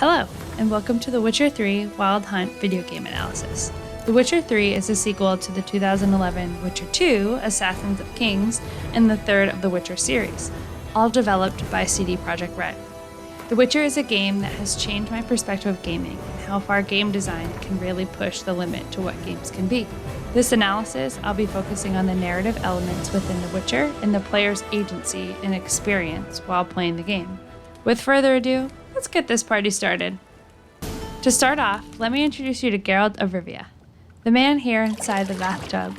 Hello, and welcome to The Witcher 3 Wild Hunt video game analysis. The Witcher 3 is a sequel to the 2011 Witcher 2 Assassins of Kings and the third of the Witcher series, all developed by CD Projekt Red. The Witcher is a game that has changed my perspective of gaming and how far game design can really push the limit to what games can be. This analysis, I'll be focusing on the narrative elements within The Witcher and the player's agency and experience while playing the game. With further ado, let's get this party started. To start off, let me introduce you to Geralt of Rivia, the man here inside the bathtub.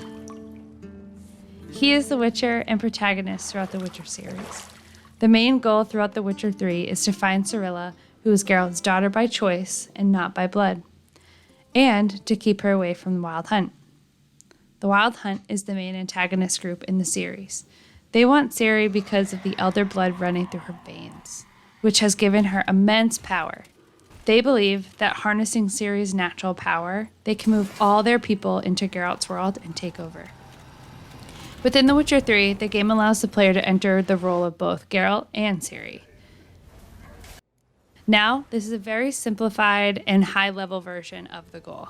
He is the Witcher and protagonist throughout the Witcher series. The main goal throughout The Witcher 3 is to find Cirilla, who is Geralt's daughter by choice and not by blood, and to keep her away from the Wild Hunt. The Wild Hunt is the main antagonist group in the series. They want Ciri because of the elder blood running through her veins, which has given her immense power. They believe that harnessing Ciri's natural power, they can move all their people into Geralt's world and take over. Within The Witcher 3, the game allows the player to enter the role of both Geralt and Ciri. Now, this is a very simplified and high-level version of the goal.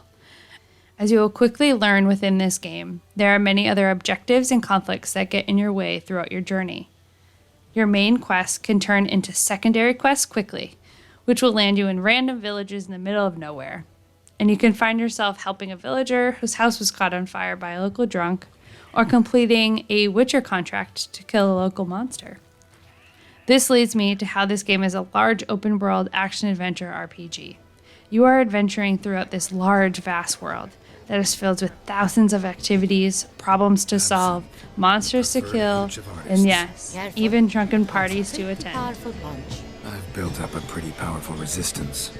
As you will quickly learn within this game, there are many other objectives and conflicts that get in your way throughout your journey. Your main quest can turn into secondary quests quickly, which will land you in random villages in the middle of nowhere. And you can find yourself helping a villager whose house was caught on fire by a local drunk, or completing a Witcher contract to kill a local monster. This leads me to how this game is a large open-world action-adventure RPG. You are adventuring throughout this large, vast world that is filled with thousands of activities, problems to solve, monsters to kill, and yes, even drunken parties to attend. I've built up a pretty powerful resistance.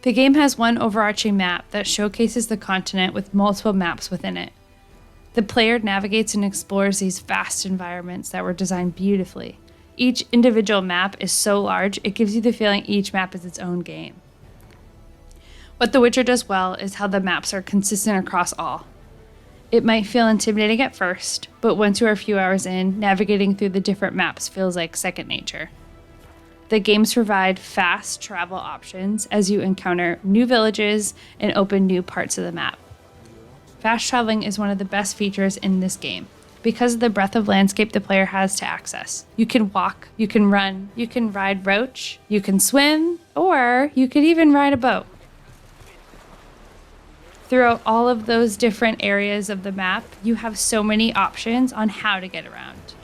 The game has one overarching map that showcases the continent with multiple maps within it. The player navigates and explores these vast environments that were designed beautifully. Each individual map is so large, it gives you the feeling each map is its own game. What The Witcher does well is how the maps are consistent across all. It might feel intimidating at first, but once you are a few hours in, navigating through the different maps feels like second nature. The games provide fast travel options as you encounter new villages and open new parts of the map. Fast traveling is one of the best features in this game because of the breadth of landscape the player has to access. You can walk, you can run, you can ride roach, you can swim, or you could even ride a boat. Throughout all of those different areas of the map, you have so many options on how to get around.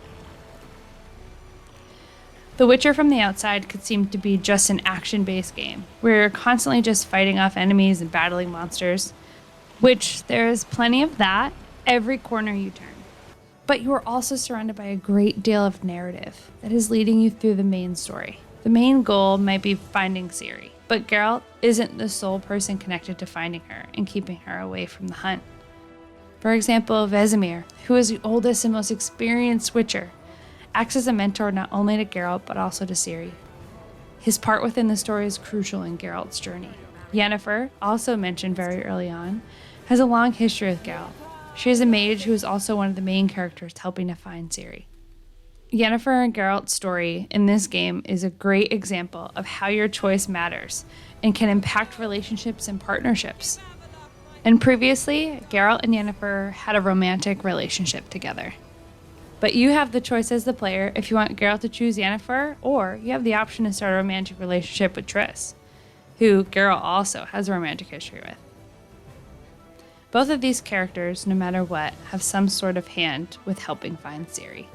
The Witcher from the outside could seem to be just an action-based game, where you're constantly just fighting off enemies and battling monsters, which there is plenty of that every corner you turn. But you are also surrounded by a great deal of narrative that is leading you through the main story. The main goal might be finding Ciri, but Geralt isn't the sole person connected to finding her and keeping her away from the hunt. For example, Vesemir, who is the oldest and most experienced Witcher, acts as a mentor not only to Geralt but also to Ciri. His part within the story is crucial in Geralt's journey. Yennefer, also mentioned very early on, has a long history with Geralt. She is a mage who is also one of the main characters helping to find Ciri. Yennefer and Geralt's story in this game is a great example of how your choice matters and can impact relationships and partnerships. And previously, Geralt and Yennefer had a romantic relationship together. But you have the choice as the player if you want Geralt to choose Yennefer, or you have the option to start a romantic relationship with Triss, who Geralt also has a romantic history with. Both of these characters, no matter what, have some sort of hand with helping find Ciri.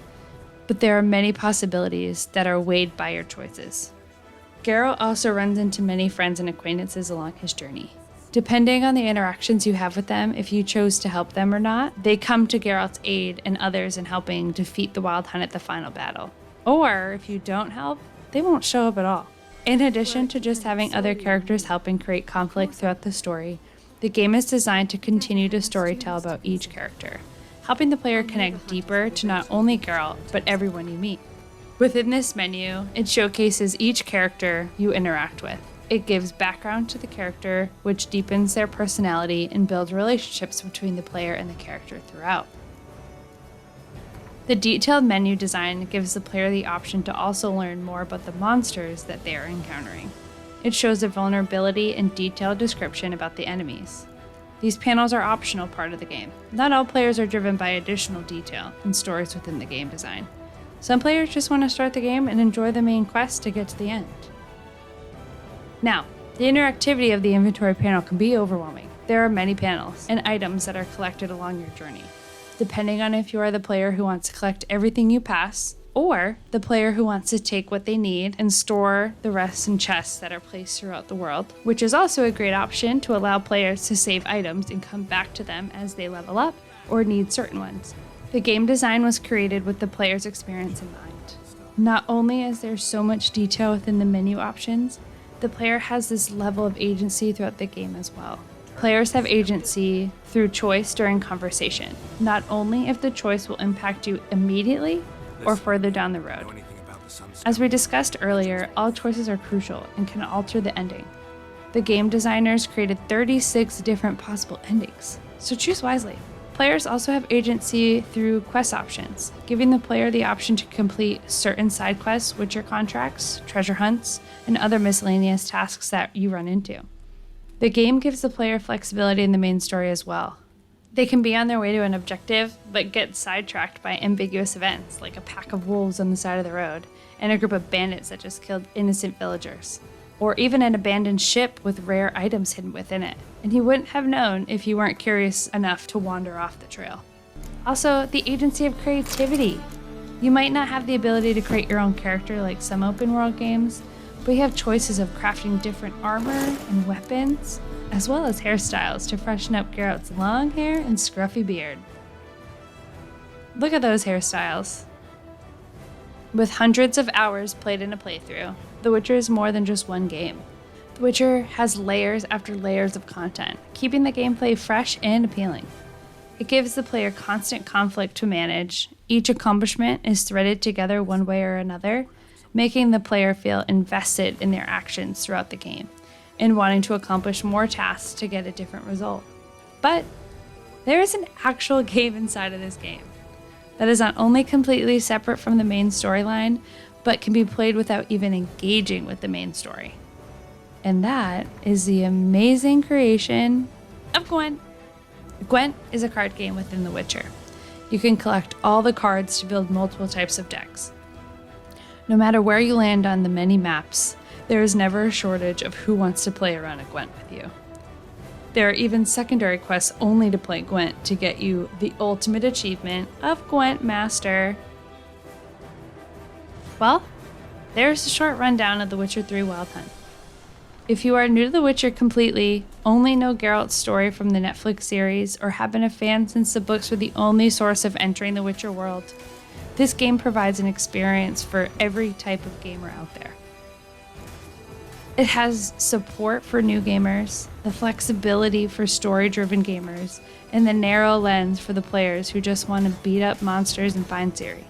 But there are many possibilities that are weighed by your choices. Geralt also runs into many friends and acquaintances along his journey. Depending on the interactions you have with them, if you chose to help them or not, they come to Geralt's aid and others in helping defeat the Wild Hunt at the final battle. Or, if you don't help, they won't show up at all. In addition to just having other characters help and create conflict throughout the story, the game is designed to continue to storytell about each character, helping the player connect deeper to not only Geralt, but everyone you meet. Within this menu, it showcases each character you interact with. It gives background to the character, which deepens their personality and builds relationships between the player and the character throughout. The detailed menu design gives the player the option to also learn more about the monsters that they are encountering. It shows a vulnerability and detailed description about the enemies. These panels are optional part of the game. Not all players are driven by additional detail and stories within the game design. Some players just want to start the game and enjoy the main quest to get to the end. Now, the interactivity of the inventory panel can be overwhelming. There are many panels and items that are collected along your journey. Depending on if you are the player who wants to collect everything you pass, or the player who wants to take what they need and store the rest in chests that are placed throughout the world, which is also a great option to allow players to save items and come back to them as they level up or need certain ones. The game design was created with the player's experience in mind. Not only is there so much detail within the menu options, the player has this level of agency throughout the game as well. Players have agency through choice during conversation, not only if the choice will impact you immediately or further down the road. As we discussed earlier, all choices are crucial and can alter the ending. The game designers created 36 different possible endings, so choose wisely. Players also have agency through quest options, giving the player the option to complete certain side quests, Witcher contracts, treasure hunts, and other miscellaneous tasks that you run into. The game gives the player flexibility in the main story as well. They can be on their way to an objective, but get sidetracked by ambiguous events, like a pack of wolves on the side of the road, and a group of bandits that just killed innocent villagers, or even an abandoned ship with rare items hidden within it, and you wouldn't have known if you weren't curious enough to wander off the trail. Also, the agency of creativity. You might not have the ability to create your own character like some open world games, but you have choices of crafting different armor and weapons, as well as hairstyles to freshen up Geralt's long hair and scruffy beard. Look at those hairstyles. With hundreds of hours played in a playthrough, The Witcher is more than just one game. The Witcher has layers after layers of content, keeping the gameplay fresh and appealing. It gives the player constant conflict to manage. Each accomplishment is threaded together one way or another, making the player feel invested in their actions throughout the game and wanting to accomplish more tasks to get a different result. But there is an actual game inside of this game that is not only completely separate from the main storyline, but can be played without even engaging with the main story. And that is the amazing creation of Gwent. Gwent is a card game within The Witcher. You can collect all the cards to build multiple types of decks. No matter where you land on the many maps, there is never a shortage of who wants to play around a Gwent with you. There are even secondary quests only to play Gwent to get you the ultimate achievement of Gwent Master. Well, there's a short rundown of The Witcher 3 Wild Hunt. If you are new to The Witcher completely, only know Geralt's story from the Netflix series, or have been a fan since the books were the only source of entering the Witcher world, this game provides an experience for every type of gamer out there. It has support for new gamers, the flexibility for story-driven gamers, and the narrow lens for the players who just want to beat up monsters and find Ciri.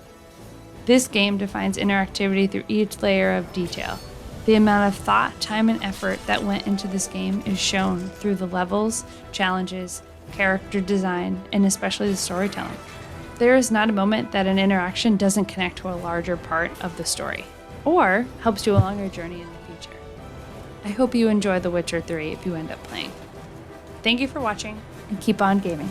This game defines interactivity through each layer of detail. The amount of thought, time, and effort that went into this game is shown through the levels, challenges, character design, and especially the storytelling. There is not a moment that an interaction doesn't connect to a larger part of the story, or helps you along your journey in the future. I hope you enjoy The Witcher 3 if you end up playing. Thank you for watching, and keep on gaming.